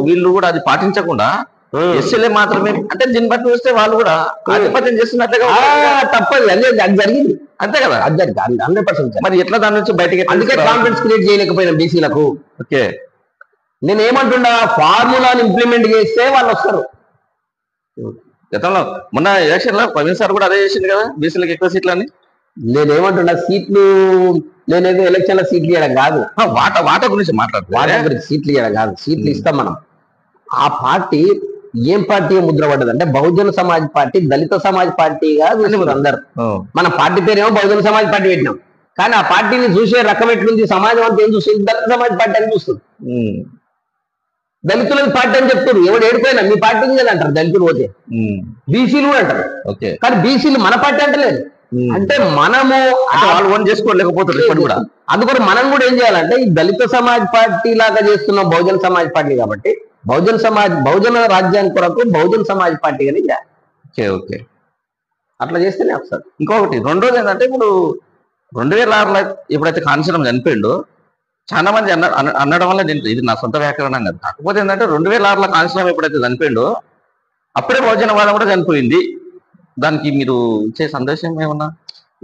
వీళ్ళు కూడా అది పాటించకుండా ఎస్ఎల్ఏ మాత్రమే, అంటే దీన్ని బట్టి చూస్తే వాళ్ళు కూడా ఆధిపత్యం చేస్తున్నట్లుగా తప్పదు. అది జరిగింది, అంతే కదా? అది జరిగింది 100%. మరి ఎట్లా దాని నుంచి బయటకి? అందుకే కాన్ఫిడెన్స్ క్రియేట్ చేయలేకపోయినా బీసీలకు. ఓకే, నేను ఏమంటున్నా, ఫార్ములాని ఇంప్లిమెంట్ చేస్తే వాళ్ళు వస్తారు. గతంలో మొన్న ఎలక్షన్ లో ప్రవీణ్ సార్ కూడా అదే చేసింది కదా, బీసీలకు ఎక్కువ సీట్లు అని. నేనేమంటున్నా, సీట్లు నేనేదో ఎలక్షన్ లో సీట్లు ఇవ్వడం కాదు, వాటా గురించి మాట్లాడుతున్నా. వాటా గురించి సీట్లు ఇవ్వడం కాదు, సీట్లు ఇస్తాం మనం. ఆ పార్టీ ఏం పార్టీ ముద్ర పడ్డది అంటే బహుజన సమాజ్ పార్టీ, దళిత సమాజ్ పార్టీగా అందరు. మన పార్టీ పేరేమో బహుజన సమాజ్ పార్టీ పెట్టినాం, కానీ ఆ పార్టీని చూసే రకం ఎట్లుంది, సమాజం అంతా ఏం చూస్తుంది, దళిత సమాజ్ పార్టీ అని చూస్తుంది. దళితులకి పార్టీ అని చెప్తారు, ఎవడు ఏడిపోయినా మీ పార్టీ కదా అంటారు దళితులు పోతే. బీసీలు కూడా అంటారు, కానీ బీసీలు మన పార్టీ అంటలేదు. అంటే మనము వాళ్ళు ఓన్ చేసుకోలేకపోతారు ఇప్పుడు కూడా. అందుకని మనం కూడా ఏం చేయాలంటే ఈ దళిత సమాజ్ పార్టీ లాగా చేస్తున్నాం బహుజన సమాజ్ పార్టీ, కాబట్టి బహుజన రాజ్యానికి కొరకు బహుజన సమాజ్ పార్టీ అని చేయాలి. ఓకే ఓకే, అట్లా చేస్తేనే వస్తారు. ఇంకొకటి రెండోది ఏంటంటే, ఇప్పుడు 2006లో ఎప్పుడైతే కాంచనం చనిపోయిండో చాలా మంది అనడం వల్ల ఇది నా సొంత వ్యాకరణం కాదు. కాకపోతే ఏంటంటే 2006లో కాంచనం ఎప్పుడైతే చనిపోయిండో అప్పుడే బహుజనవాదం కూడా చనిపోయింది. దానికి మీరు ఇచ్చే సందేశం ఏమన్నా?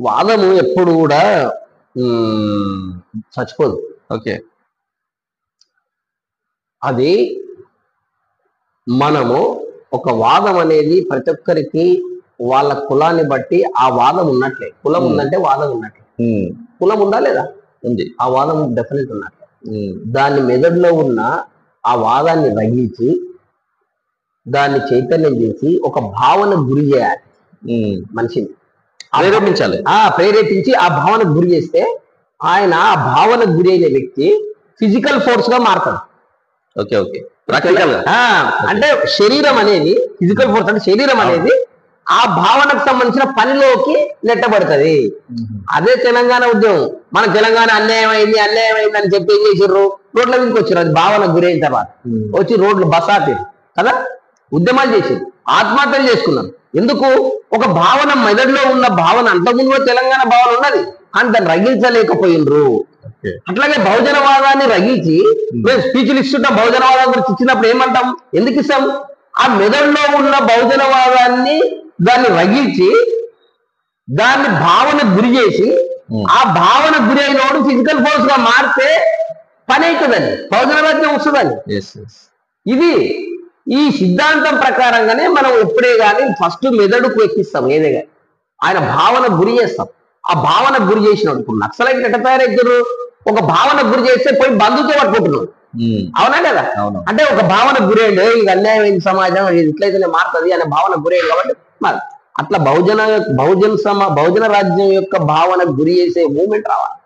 వాదము ఎప్పుడు కూడా చచ్చిపోదు. ఓకే, అది మనము ఒక వాదం అనేది ప్రతి ఒక్కరికి వాళ్ళ కులాన్ని బట్టి ఆ వాదం ఉన్నట్లే. కులం ఉందంటే వాదం ఉన్నట్లే. కులం ఉందా లేదా? ఉంది. ఆ వాదం డెఫినెట్ ఉన్నట్లే. దాని మెదడులో ఉన్న ఆ వాదాన్ని రగిలించి దాన్ని చైతన్యం చేసి ఒక భావన గురి చేయాలి మనిషిని, ప్రేరేపించాలి. ప్రేరేపించి ఆ భావనకు గురి చేస్తే ఆయన ఆ భావనకు గురి అయిన వ్యక్తి ఫిజికల్ ఫోర్స్ గా మారుతాడు. ఓకే ఓకే, ప్రాక్టికల్ గా. అంటే శరీరం అనేది ఫిజికల్ ఫోర్స్, అంటే శరీరం అనేది ఆ భావనకు సంబంధించిన పనిలోకి నెట్టబడుతుంది. అదే తెలంగాణ ఉద్యమం. మన తెలంగాణ అన్యాయం అయింది అని చెప్పి ఏం చేసిర్రు, రోడ్ల మీదకి వచ్చారు. అది భావనకు గురైన తర్వాత వచ్చి రోడ్లు బసాపి కదా ఉద్యమాలు చేసి ఆత్మహత్యలు చేసుకున్నారు. ఎందుకు? ఒక భావన, మెదడులో ఉన్న భావన, అంతకుముందు తెలంగాణ భావన ఉన్నది కానీ దాన్ని రగిలించలేకపోయినరు. అట్లాగే బహుజనవాదాన్ని రగిల్చి మేము స్పీచ్లు ఇస్తుంటాం. బహుజనవాదం గురించి ఇచ్చినప్పుడు ఏమంటాం, ఎందుకు ఇస్తాం? ఆ మెదడులో ఉన్న బహుజనవాదాన్ని దాన్ని రగిల్చి దాన్ని భావన గురి చేసి ఆ భావన గురి అయినోడు ఫిజికల్ ఫోర్స్ గా మారితే పని అవుతుందని, బహుజన రాజ్యం వస్తుందని. ఇది ఈ సిద్ధాంతం ప్రకారంగానే మనం ఎప్పుడే కానీ ఫస్ట్ మెదడుకు ఎక్కిస్తాం. ఏదే కానీ ఆయన భావన గురి చేస్తాం. ఆ భావన గురి చేసినప్పుడు ఇప్పుడు నక్సలైట్ ఎట్లా తయారవుతారు, ఒక భావన గురి చేస్తే పోయి బంధుతో పట్టుకుంటున్నారు. అవునా కదా? అంటే ఒక భావన గురి అయ్యింది, ఇది అన్యాయమైన సమాజం, ఇట్లయితేనే మారుతుంది అనే భావన గురి అయ్యింది కాబట్టి అట్లా బహుజన రాజ్యం యొక్క భావన గురి చేసే మూమెంట్ రావాలి.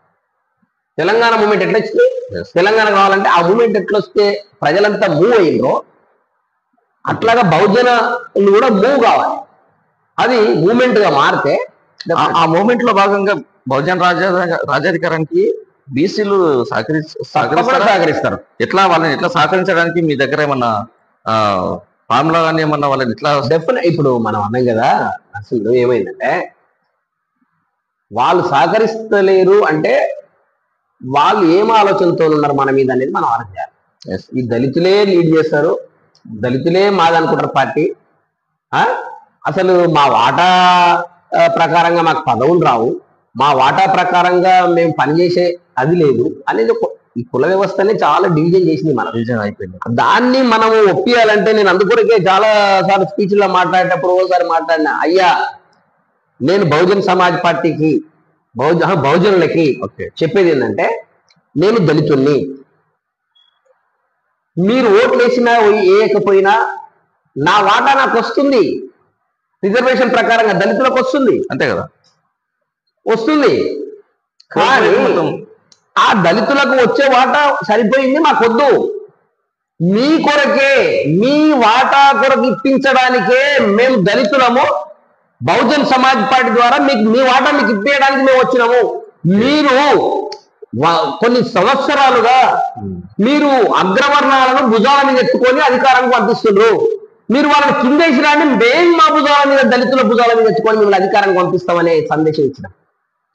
తెలంగాణ మూమెంట్ ఎట్లా వచ్చింది? తెలంగాణ కావాలంటే ఆ మూమెంట్ ఎట్లా వస్తే ప్రజలంతా మూవ్ అయ్యిందో అట్లాగా బహుజనులు కూడా మూవ్ కావాలి. అది మూమెంట్ గా మారితే ఆ మూమెంట్ లో భాగంగా బహుజన రాజ్యాధికారానికి బీసీలు సహకరిస్తారు. ఎట్లా వాళ్ళని ఎట్లా సహకరించడానికి మీ దగ్గర ఏమన్నా ఫార్ములా కానీ ఏమన్నా వాళ్ళని ఎట్లా? డెఫినెట్. ఇప్పుడు మనం అన్నాం కదా అసలు ఏమైందంటే వాళ్ళు సహకరిస్తలేరు అంటే వాళ్ళు ఏం ఆలోచనతో ఉన్నారు మన మీద అనేది మనం ఆలోచించాలి. ఈ దళితులే లీడ్ చేస్తారు, దళితులే మాదనుకుంటారు పార్టీ. అసలు మా వాటా ప్రకారంగా మాకు పదవులు రావు, మా వాటా ప్రకారంగా మేము పనిచేసే అది లేదు అనేది ఈ కుల వ్యవస్థని చాలా డివిజన్ చేసింది. మన డివిజన్ అయిపోయింది. దాన్ని మనం ఒప్పియాలంటే నేను అందుకొరకే చాలా సార్లు స్పీచ్లో మాట్లాడేటప్పుడు ఓసారి మాట్లాడినా, అయ్యా నేను బహుజన సమాజ్ పార్టీకి బహుజనులకి చెప్పేది ఏంటంటే, నేను దళితుల్ని, మీరు ఓట్లు వేసినా వేయకపోయినా నా వాటా నాకు వస్తుంది. రిజర్వేషన్ ప్రకారంగా దళితులకు వస్తుంది, అంతే కదా? వస్తుంది. కానీ ఆ దళితులకు వచ్చే వాటా సరిపోయింది, మాకొద్దు. మీ కొరకే, మీ వాటా కొరకు ఇప్పించడానికే మేము దళితులము బహుజన్ సమాజ్ పార్టీ ద్వారా మీకు మీ వాటా మీకు ఇప్పేయడానికి మేము వచ్చినాము. మీరు కొన్ని సంవత్సరాలుగా మీరు అగ్రవర్ణాలను భుజాల మీద ఎత్తుకొని అధికారానికి పంపిస్తున్నారు. మీరు వాళ్ళని కిందేసి రాండి, మేము మా భుజాల మీద దళితుల భుజాల మీద ఎత్తుకొని మిమ్మల్ని అధికారానికి పంపిస్తామనే సందేశం ఇచ్చినాం.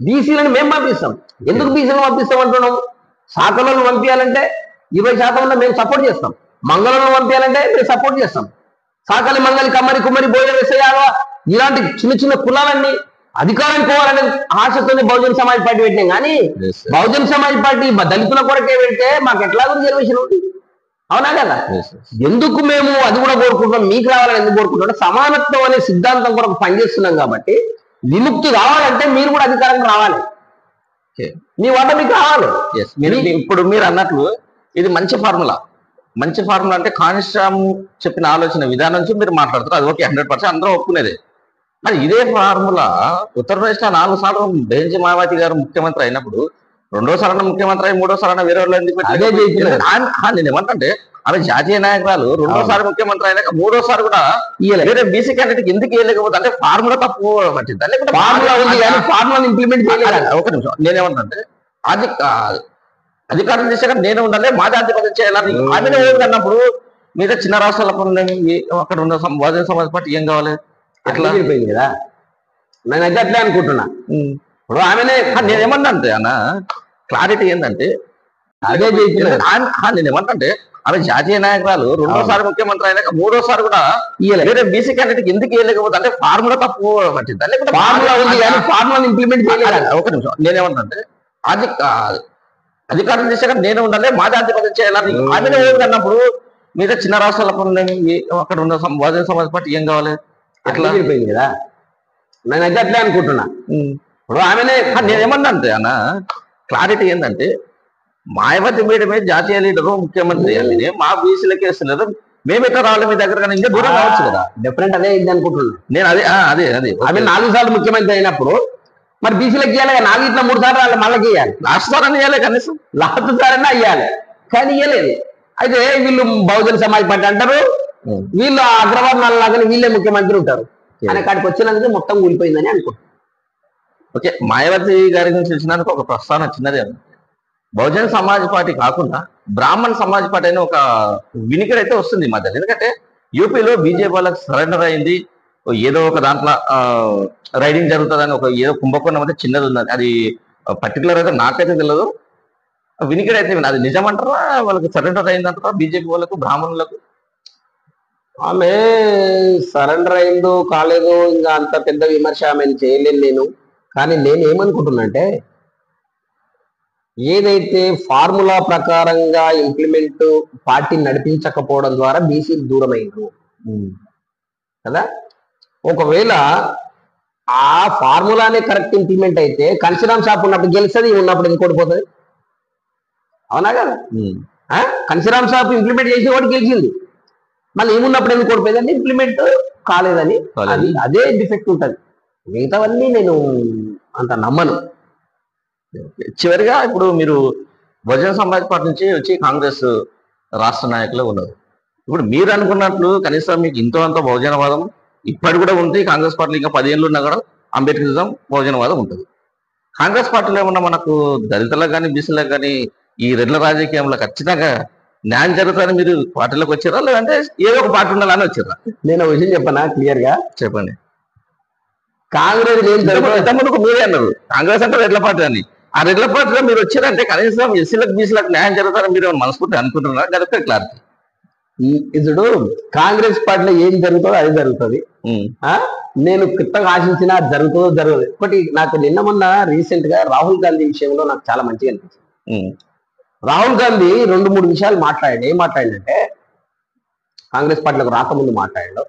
బీసీలను మేము పంపిస్తాం. ఎందుకు బీసీలను పంపిస్తాం అంటున్నాం? శాఖలను పంపించాలంటే 20% మేము సపోర్ట్ చేస్తాం. మంగళలను పంపించాలంటే మేము సపోర్ట్ చేస్తాం. సాకలి, మంగళి, కమ్మరి, కుమ్మరి, బోయ, వెసయాల ఇలాంటి చిన్న చిన్న కులాలన్నీ అధికారానికి పోవాలనే ఆశతోనే బహుజన్ సమాజ్ పార్టీ పెట్టినాం. కానీ బహుజన్ సమాజ్ పార్టీ దళితుల కొరకే పెడితే మాకు ఎట్లాగో రిజర్వేషన్ ఉంది. అవునా కదా? ఎందుకు మేము అది కూడా కోరుకుంటాం, మీకు రావాలని ఎందుకు కోరుకుంటాం? సమానత్వం అనే సిద్ధాంతం కొరకు పనిచేస్తున్నాం కాబట్టి విముక్తి రావాలంటే మీరు కూడా అధికారంగా రావాలి. మీ వాట మీకు రావాలి. ఇప్పుడు మీరు అన్నట్లు ఇది మంచి ఫార్ములా. మంచి ఫార్ములా అంటే కానిస్టామ్ చెప్పిన ఆలోచన విధానం నుంచి మీరు మాట్లాడుతారు, అది ఓకే, 100% అందరూ ఒప్పుకునేది. మరి ఇదే ఫార్ములా ఉత్తరప్రదేశ్లో 4 సార్లు బెంజీ మాయావతి గారు ముఖ్యమంత్రి అయినప్పుడు, రెండోసారి ముఖ్యమంత్రి అయి మూడోసారి వేరే వాళ్ళు ఎందుకు నేను ఏమంటే ఆమె జాతీయ నాయకురాలు, రెండోసారి ముఖ్యమంత్రి అయినాక మూడోసారి కూడా వేరే బీసీ క్యాండిడేట్ ఎందుకు ఇవ్వలేకపోతే అంటే ఫార్ములా తప్పు పట్టింది. ఫార్ములా ఇంప్లిమెంట్ చేయలేదు. ఒక నిమిషం, నేనేమంటే అది అధికారం చేశాక నేను ఉండాలి, మా జాతీయ చేయాలని ఆమెనే అన్నప్పుడు మిగతా చిన్న రాష్ట్రాల అక్కడ ఉన్న బహుజన సమాజ్ పార్టీ ఏం కావాలి? ఎట్లా అయిపోయింది కదా. నేనైతే అట్లే అనుకుంటున్నా. ఇప్పుడు ఆమెనే నేనేమన్నా అంటే అన్న క్లారిటీ ఏంటంటే అదే నేనేమంటే ఆమె జాతీయ నాయకురాలు, రెండోసారి ముఖ్యమంత్రి అయినాక మూడోసారి కూడా వేరే బీసీ క్యాండిడేట్ ఎందుకు ఇవ్వలేకపోతే అంటే ఫార్ములా తప్పు పట్టింది. ఫార్ములా ఇంప్లిమెంట్ చేయలేదు. ఒక నిమిషం, నేనేమంటే అది అధికారం చేశాక నేను ఉండాలి, మా జాతీయ చేయాలని ఆమెనే అన్నప్పుడు మిగతా చిన్న రాష్ట్రాల అక్కడ ఉన్న బహుజన సమాజ్ పార్టీ ఏం కావాలి? ఎట్లా అయిపోయింది కదా. నేనైతే అట్లే అనుకుంటున్నా. ఇప్పుడు ఆమెనే నేనేమన్నా అంటే అన్న క్లారిటీ ఏంటంటే మాయావతి మేడమే జాతీయ లీడరు, ముఖ్యమంత్రి అని మా బీసీలకి వేస్తున్నారు, మేము ఎట్లా రావాలి మీ దగ్గర? ఇంకా దూరం కావచ్చు కదా. డిఫరెంట్ అదే ఇది అనుకుంటున్నాను నేను. అదే ఆమె 4 సార్లు ముఖ్యమంత్రి అయినప్పుడు మరి బీసీలకు ఇవ్వాలి, 4 ఇట్లా 3 సార్లు వాళ్ళు మళ్ళీ ఇవ్వాలి. లాస్ట్ సార్ అని ఇవ్వాలి, కనీసం లాస్ట్ సారైనా ఇవ్వాలి, కానీ ఇవ్వలేదు. అయితే వీళ్ళు బహుజన సమాజ్ పార్టీ అంటారు, వీళ్ళు అగ్రవర్ణాల లాగానే వీళ్ళే ముఖ్యమంత్రి ఉంటారు అనే కాడికి వచ్చినందుకు మొత్తం కూలిపోయిందని అనుకుంటున్నాను. ఓకే, మాయావతి గారి గురించి తెలిసినందుకు ఒక ప్రస్తావన చిన్నదే. బహుజన సమాజ్ పార్టీ కాకుండా బ్రాహ్మణ్ సమాజ్ పార్టీ అని ఒక వినికిడి అయితే వస్తుంది ఈ మధ్యలో. ఎందుకంటే యూపీలో బీజేపీ వాళ్ళకి సరెండర్ అయింది, ఏదో ఒక దాంట్లో రైడింగ్ జరుగుతుందని ఒక ఏదో కుంభకోణం అయితే చిన్నది ఉంది. అది పర్టికులర్ అయితే నాకైతే తెలియదు. వినికిడి అయితే అది నిజమంటారా? వాళ్ళకి సరెండర్ అయిందంటారా బీజేపీ వాళ్ళకు, బ్రాహ్మణులకు? ఆమె సరెండర్ అయిందో కాలేదో ఇంకా అంత పెద్ద విమర్శ ఆమెను చేయలేను నేను. కానీ నేను ఏమనుకుంటున్నా అంటే ఏదైతే ఫార్ములా ప్రకారంగా ఇంప్లిమెంట్ పార్టీ నడిపించకపోవడం ద్వారా బీసీ దూరం అయింది కదా. ఒకవేళ ఆ ఫార్ములానే కరెక్ట్ ఇంప్లిమెంట్ అయితే కన్సిరామ్ షాప్ ఉన్నప్పుడు గెలుస్తుంది, ఉన్నప్పుడు ఇంకోటి పోతుంది. అవునా కదా? కన్సిరామ్ షాప్ ఇంప్లిమెంట్ చేసి ఒకటి గెలిచింది, మళ్ళీ ఏమున్నప్పుడు ఎందుకు ఓడిపోయిందని ఇంప్లిమెంట్ కాలేదని అదే డిఫెక్ట్ ఉంటుంది. మిగతావన్నీ నేను అంత నమ్మను. చివరిగా ఇప్పుడు మీరు బహుజన సమాజ్ పార్టీ నుంచి వచ్చి కాంగ్రెస్ రాష్ట్ర నాయకులు ఉన్నారు. ఇప్పుడు మీరు అనుకున్నట్లు కనీసం మీకు ఇంతో అంత బహుజనవాదం ఇప్పటి కూడా ఉంది. కాంగ్రెస్ పార్టీలో ఇంకా 10 ఏళ్ళు ఉన్నా కూడా అంబేద్కరిజం, బహుజనవాదం ఉంటుంది. కాంగ్రెస్ పార్టీలో ఏమన్నా మనకు దళితులకు కానీ బీసీలకు కానీ ఈ రెడ్ల రాజకీయంలో ఖచ్చితంగా న్యాయం జరుగుతుందని మీరు పార్టీలోకి వచ్చారా, లేదంటే ఏదో ఒక పార్టీ ఉండాలని వచ్చారా? నేను ఒక విషయం చెప్పనా క్లియర్ గా? చెప్పండి. కాంగ్రెస్ ఇంతకుముందుకు మీరే అన్నారు కాంగ్రెస్ అంటే రెడ్ల పార్టీ అని. ఆ రెడ్ల పార్టీలో మీరు వచ్చారంటే కనీసం ఎస్సీలకు బీసీలకు న్యాయం జరుగుతారని మీరు మనస్ఫూర్తి అనుకుంటున్నారా? జరుగుతుంది క్లారిటీ. ఇప్పుడు కాంగ్రెస్ పార్టీలో ఏం జరుగుతుందో అది జరుగుతుంది. నేను కొత్తగా ఆశించిన జరుగుతుందో జరగదు. ఒకటి నాకు నిన్న మొన్న రీసెంట్ గా రాహుల్ గాంధీ విషయంలో నాకు చాలా మంచిగా అనిపించింది. రాహుల్ గాంధీ 2-3 విషయాలు మాట్లాడాడు. ఏం మాట్లాడిందంటే కాంగ్రెస్ పార్టీలకు రాకముందు మాట్లాడాడు,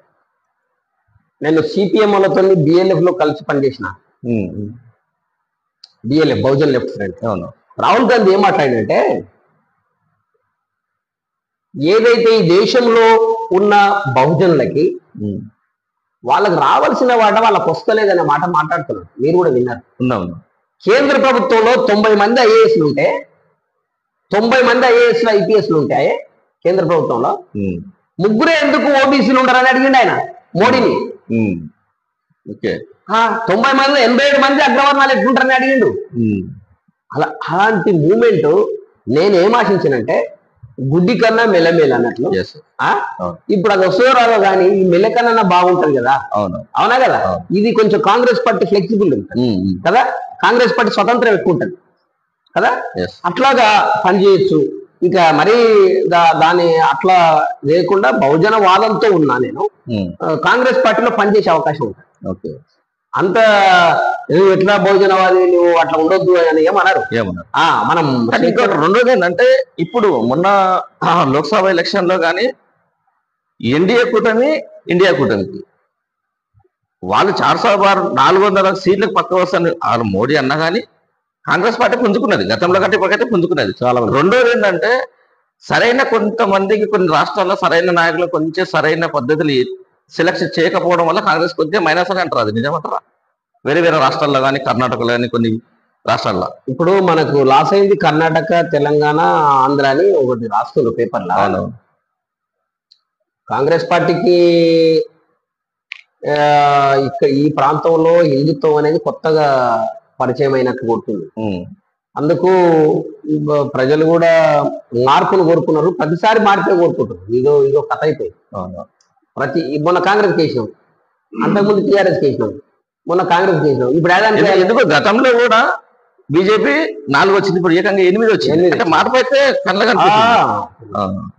నేను సిపిఎం వాళ్ళతో బిఎల్ఎఫ్ లో కలిసి పనిచేసిన, BLF Bahujan left front. Rahul Gandhi ఏం మాట్లాడిందంటే ఏదైతే ఈ దేశంలో ఉన్న బహుజనులకి వాళ్ళకి రావాల్సిన వాట వాళ్ళకి వస్తలేదనే మాట మాట్లాడుతున్నారు. మీరు కూడా విన్నారు. కేంద్ర ప్రభుత్వంలో 90 మంది ఐఏఎస్లు ఉంటే 90 మంది ఐఏఎస్లు ఐపీఎస్లు ఉంటాయి, కేంద్ర ప్రభుత్వంలో ఉమ్, ముగ్గురే ఎందుకు ఓబీసీలు ఉండరని అడిగిండు ఆయన మోడీని. ఉమ్, ఓకే. 90 మంది 87 మంది అగ్రవర్ణాలు ఎట్లుంటారని అడిగిండు. ఉమ్, అలాంటి మూమెంట్ నేనేం ఆశించానంటే గుడ్డి కన్నా మెల్లమెల్ల అన్నట్లు. yes, అవును, ఇప్పుడు అది వస్తుందో రాదో కానీ ఈ మెల్ల కన్నా బాగుంటది కదా. అవును, అవునా కదా. ఇది కొంచెం కాంగ్రెస్ పార్టీ ఫ్లెక్సిబుల్ ఉంటుంది ఉమ్, ఉమ్, కదా. కాంగ్రెస్ పార్టీ స్వతంత్రం ఎక్కువ ఉంటుంది కదా. yes, అట్లాగా పనిచేయచ్చు. ఇక మరీ దాన్ని అట్లా లేకుండా బహుజన వాదంతో ఉన్నా నేను ఉమ్, కాంగ్రెస్ పార్టీలో పనిచేసే అవకాశం ఉంటుంది. ఓకే. అంత నువ్వు ఎట్లా బహుజనవాది నువ్వు అట్లా ఉండొద్దు అని ఏమన్నారు. ఏమన్నారు? మనం కానీ ఇంకోటి రెండోది ఏంటంటే ఇప్పుడు మొన్న లోక్సభ ఎలక్షన్ లో కానీ ఎన్డీఏ కూటమి ఇండియా కూటమికి వాళ్ళు 400 సీట్లకు పక్క వస్తాను వాళ్ళు మోడీ అన్నా కానీ కాంగ్రెస్ పార్టీ పుంజుకున్నది గతంలో కంటే ఇప్పటికైతే పుంజుకున్నది చాలా మంది. రెండోది ఏంటంటే సరైన కొంతమందికి కొన్ని రాష్ట్రాల్లో సరైన నాయకులు కొంచెం సరైన పద్ధతులు సెలక్షన్ చేయకపోవడం వల్ల కాంగ్రెస్ కొద్దిగా మైనస్ అని అంటారు. అది నిజమంటారా? వేరే వేరే రాష్ట్రాల్లో కానీ కర్ణాటకలో కానీ కొన్ని రాష్ట్రాల్లో ఇప్పుడు మనకు లాస్ అయింది కర్ణాటక, తెలంగాణ, ఆంధ్ర అని ఒకటి రాస్తున్నారు పేపర్లో. కాంగ్రెస్ పార్టీకి ఇక్కడ ఈ ప్రాంతంలో హిందుత్వం అనేది కొత్తగా పరిచయం అయినట్లు కొడుతుంది. అందుకు ప్రజలు కూడా మార్పును కోరుకున్నారు. ప్రతిసారి మార్పే కోరుకుంటారు. ఇదో కథ అయిపోయింది. మొన్న కాంగ్రెస్ చేసినాం, అంతకుముందు టీఆర్ఎస్ చేసినాం, మొన్న కాంగ్రెస్ చేసినాం. ఇప్పుడు ఎందుకు గతంలో కూడా బీజేపీ 4 వచ్చింది, ఇప్పుడు ఏకంగా 8 వచ్చింది. అంటే మార్పు అయితే కళ్ళగా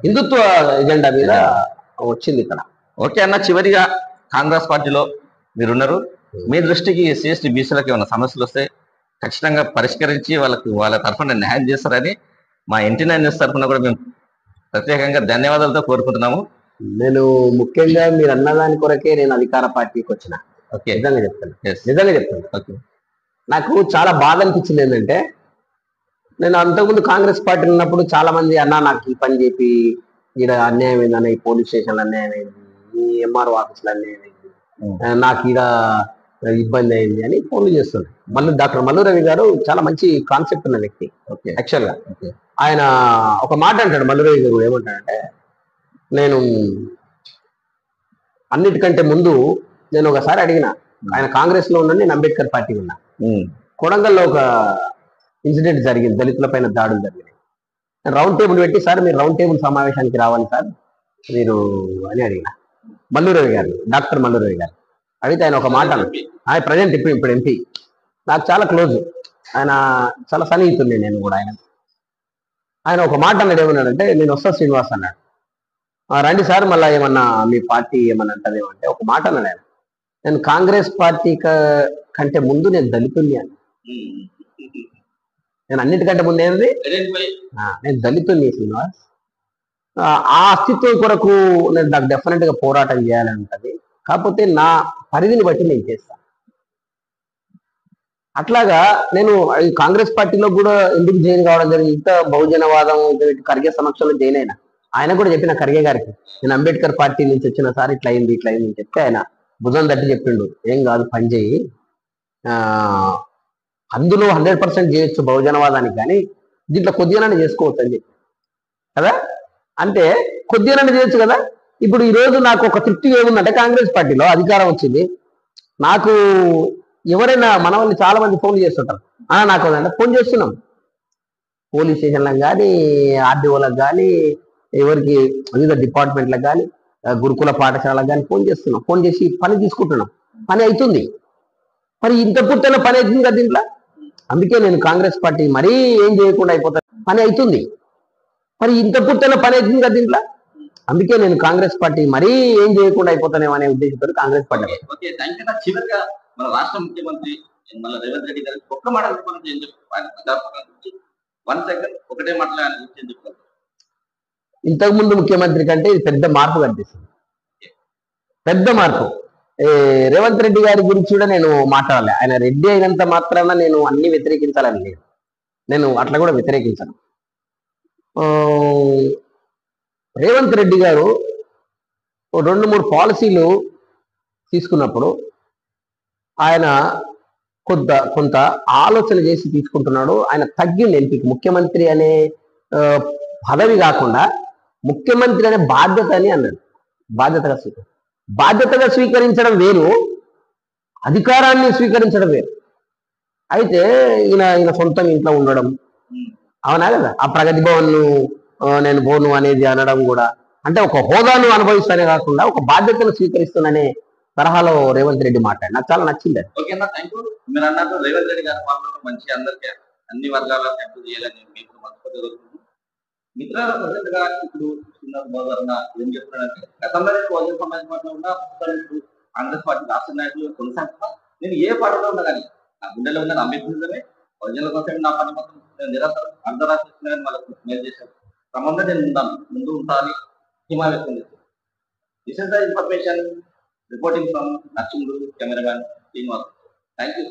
హిందుత్వ ఎజెండా మీద వచ్చింది ఇక్కడ. ఓకే అన్న, చివరిగా కాంగ్రెస్ పార్టీలో మీరున్నారు, మీ దృష్టికి ఎస్సీ ఎస్టీ బీసీలకు ఏమైనా సమస్యలు వస్తే ఖచ్చితంగా పరిష్కరించి వాళ్ళ తరఫున న్యాయం చేస్తారని మా NT9 న్యూస్ తరఫున కూడా మేము ప్రత్యేకంగా ధన్యవాదాలతో కోరుకుంటున్నాము. నేను ముఖ్యంగా మీరు అన్నదాని కొరకే నేను అధికార పార్టీకి వచ్చిన. ఓకే, నిజంగా చెప్తాను. ఓకే, నాకు చాలా బాధ అనిపించింది ఏంటంటే, నేను అంతకుముందు కాంగ్రెస్ పార్టీ ఉన్నప్పుడు చాలా మంది అన్నా నాకు ఈ పని చెప్పి ఈడ అన్యాయం అయిందన్న, ఈ పోలీస్ స్టేషన్లు అన్యాయం అయింది, ఈ MRO ఆఫీసులు అన్యాయం అయింది, నాకు ఈడ ఇబ్బంది అయింది అని ఫోన్లు చేస్తుంది. డాక్టర్ మల్లు రవి గారు చాలా మంచి కాన్సెప్ట్ ఉన్న వ్యక్తి. యాక్చువల్గా ఆయన ఒక మాట అంటాడు, మల్లు రవి గారు ఏమంటాడంటే, నేను అన్నిటికంటే ముందు నేను ఒకసారి అడిగిన, ఆయన కాంగ్రెస్ లో ఉన్నాను, నేను అంబేద్కర్ పార్టీ ఉన్నా. కొడంగల్లో ఒక ఇన్సిడెంట్ జరిగింది, దళితుల పైన దాడులు జరిగినాయి. నేను రౌండ్ టేబుల్ పెట్టి, సార్ మీరు రౌండ్ టేబుల్ సమావేశానికి రావాలి సార్ మీరు అని అడిగిన మల్లు రవి గారు, డాక్టర్ మల్లు రవి గారు. అడిగితే ఆయన ఒక మాట అన్నాడు. ఆయన ప్రజెంట్ ఇప్పుడు MP, నాకు చాలా క్లోజ్, ఆయన చాలా సన్నిహితుడిని నేను కూడా. ఆయన ఒక మాట అన్నాడు, ఏమన్నాడంటే, నేను వస్తా శ్రీనివాస్ అన్నాడు. రండి సార్ మళ్ళీ ఏమన్నా మీ పార్టీ ఏమన్నా అంటదేమంటే ఒక మాట అన్నాడు ఆయన, నేను కాంగ్రెస్ పార్టీ కంటే ముందు నేను దళితుల్ని అని. నేను అన్నిటికంటే ముందు ఏంది, నేను దళితుల్ని శ్రీనివాస్. ఆ అస్తిత్వం కొరకు నేను నాకు డెఫినెట్ గా పోరాటం చేయాలని ఉంటుంది, కాకపోతే నా పరిధిని బట్టి నేను చేస్తాను. అట్లాగా నేను కాంగ్రెస్ పార్టీలో కూడా ఎందుకు జాయిన్ కావడం జరిగింది, ఇంత బహుజనవాదం ఖర్గే సమక్షంలో జాయిన్ అయినా. ఆయన కూడా చెప్పిన ఖర్గే గారికి, నేను అంబేద్కర్ పార్టీ నుంచి వచ్చిన సార్ ఇట్లా అయింది అని చెప్తే ఆయన భుజం తట్టి చెప్పిండు, ఏం కాదు పని చేయి, అందులో 100% చేయొచ్చు బహుజనవాదానికి, కానీ దీంట్లో కొద్దిగానే చేసుకోవచ్చు అని చెప్పి కదా. అంటే కొద్దిగానే చేయొచ్చు కదా. ఇప్పుడు ఈ రోజు నాకు ఒక తృప్తి ఏముందంటే, కాంగ్రెస్ పార్టీలో అధికారం వచ్చింది, నాకు ఎవరైనా మన వాళ్ళు చాలా మంది ఫోన్లు చేస్తుంటారు, నాకు అంటే ఫోన్ చేస్తున్నాం, పోలీస్ స్టేషన్లకు కానీ, RDOలకు కానీ, ఎవరికి వివిధ డిపార్ట్మెంట్లకు కానీ, గురుకుల పాఠశాలకు కానీ ఫోన్ చేస్తున్నాం. ఫోన్ చేసి పని తీసుకుంటున్నాం, పని అవుతుంది. మరి ఇంత పుట్టిన పని అవుతుంది కదా దీంట్లో. అందుకే నేను కాంగ్రెస్ పార్టీ మరీ ఏం చేయకుండా అయిపోతాను, పని అవుతుంది. మరి ఇంత పుట్టిన పని అవుతుంది కదా దీంట్లో. అందుకే నేను కాంగ్రెస్ పార్టీ మరీ ఏం చేయకుండా అయిపోతానేమో అనే ఉద్దేశంతో కాంగ్రెస్ పార్టీ. చివరిగా మన రాష్ట్ర ముఖ్యమంత్రి రేవంత్ రెడ్డి గారికి ఒక్క మాట ఏం చెప్తారు? 1 సెకండ్ ఒకటే మాటలు ఆయన గురించి ఏం చెప్తారు? ఇంతకుముందు ముఖ్యమంత్రి కంటే ఇది పెద్ద మార్పు కనిపిస్తుంది, పెద్ద మార్పు. రేవంత్ రెడ్డి గారి గురించి కూడా నేను మాట్లాడాలి. ఆయన రెడ్డి అయినంత మాత్రాన నేను అన్ని వ్యతిరేకించాలని లేదు, నేను అట్లా కూడా వ్యతిరేకించను. రేవంత్ రెడ్డి గారు 2-3 పాలసీలు తీసుకున్నప్పుడు ఆయన కొంత ఆలోచన చేసి తీసుకుంటున్నాడు. ఆయన తగ్గింది ఎంపీకి, ముఖ్యమంత్రి అనే పదవి కాకుండా ముఖ్యమంత్రి అనే బాధ్యత అని అన్నాడు. బాధ్యతగా స్వీకరించడం వేరు, అధికారాన్ని స్వీకరించడం వేరు. అయితే ఈయన సొంతం ఇంట్లో ఉండడం, అవునా కదా, ఆ ప్రగతి భవన్ నేను పోను అనేది అనడం కూడా, అంటే ఒక హోదాను అనుభవిస్తానే కాకుండా ఒక బాధ్యతను స్వీకరిస్తున్నానే తరహాలో రేవంత్ రెడ్డి మాట్లాడి నాకు చాలా నచ్చింది. ఓకేనా, థ్యాంక్ యూ. మీరు అన్నట్టు రేవంత్ రెడ్డి గారి పాలనలో మంచి అందరికీ అన్ని వర్గాలకు అభివృద్ధి చేయాలని మీకు మనస్ఫూర్తిగా కోరుకుంటున్నాను. మిత్రుల ప్రజెంట్గా ఇప్పుడు చిన్న ఏం చెప్తున్నాడంటే, గతంలో నేను బహుజన సమాజ్ పార్టీలో ఉన్న ఇప్పుడు కాంగ్రెస్ పార్టీ రాష్ట్ర నాయకులు కొనసాగుతున్నా. నేను ఏ పార్టీలో ఉన్నా కానీ నా గుండెలో ఉన్న అంబేద్కర్ బహుజనుల కోసం నా పని మొత్తం నేను నిరంతరం అంతరాష్ట్రీయ వాళ్ళకు మేలు చేశాను క్రమంలో నేను ముందు ఉంటాను హిమా వ్యక్తం చేశాను. This is the information reporting from nursing cameraman Srinivas. Thank you.